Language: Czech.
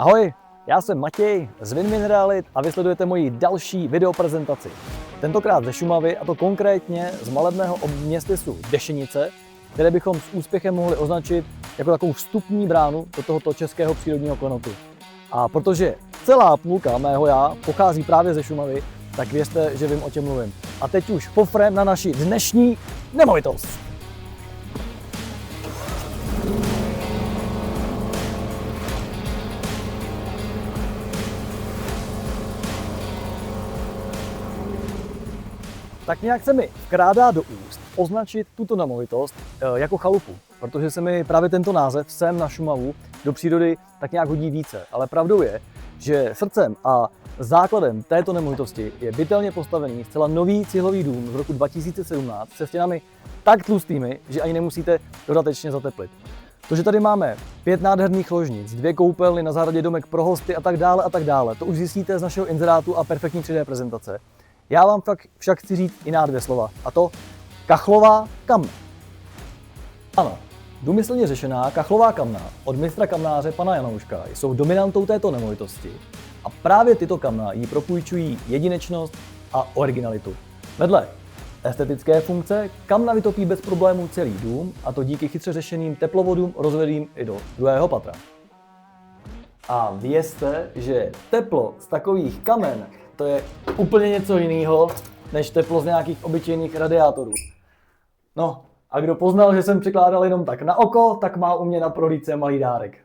Ahoj, já jsem Matěj z Win-Win Realit a vy sledujete moji další videoprezentaci. Tentokrát ze Šumavy, a to konkrétně z malebného městysu Dešenice, které bychom s úspěchem mohli označit jako takovou vstupní bránu do tohoto českého přírodního klenotu. A protože celá půlka mého já pochází právě ze Šumavy, tak věřte, že vím, o čem mluvím. A teď už pofrem na naši dnešní nemovitost. Tak nějak se mi vkrádá do úst označit tuto nemovitost jako chalupu, protože se mi právě tento název sem na Šumavu do přírody tak nějak hodí více. Ale pravdou je, že srdcem a základem této nemovitosti je bytelně postavený zcela nový cihlový dům z roku 2017 se stěnami tak tlustými, že ani nemusíte dodatečně zateplit. To, že tady máme 5 nádherných ložnic, 2 koupelny, na zahradě domek pro hosty a tak dále, to už zjistíte z našeho inzerátu a perfektní 3D prezentace. Já vám však chci říct jiná 2 slova, a to kachlová kamna. Ano, důmyslně řešená kachlová kamna od mistra kamnáře pana Janouška jsou dominantou této nemovitosti a právě tyto kamna jí propůjčují jedinečnost a originalitu. Vedle estetické funkce kamna vytopí bez problémů celý dům, a to díky chytře řešeným teplovodům rozvedým i do 2. patra. A vězte, že teplo z takových kamen to je úplně něco jiného, než teplo z nějakých obyčejných radiátorů. No, a kdo poznal, že jsem přikládal jenom tak na oko, tak má u mě na prohlídce malý dárek.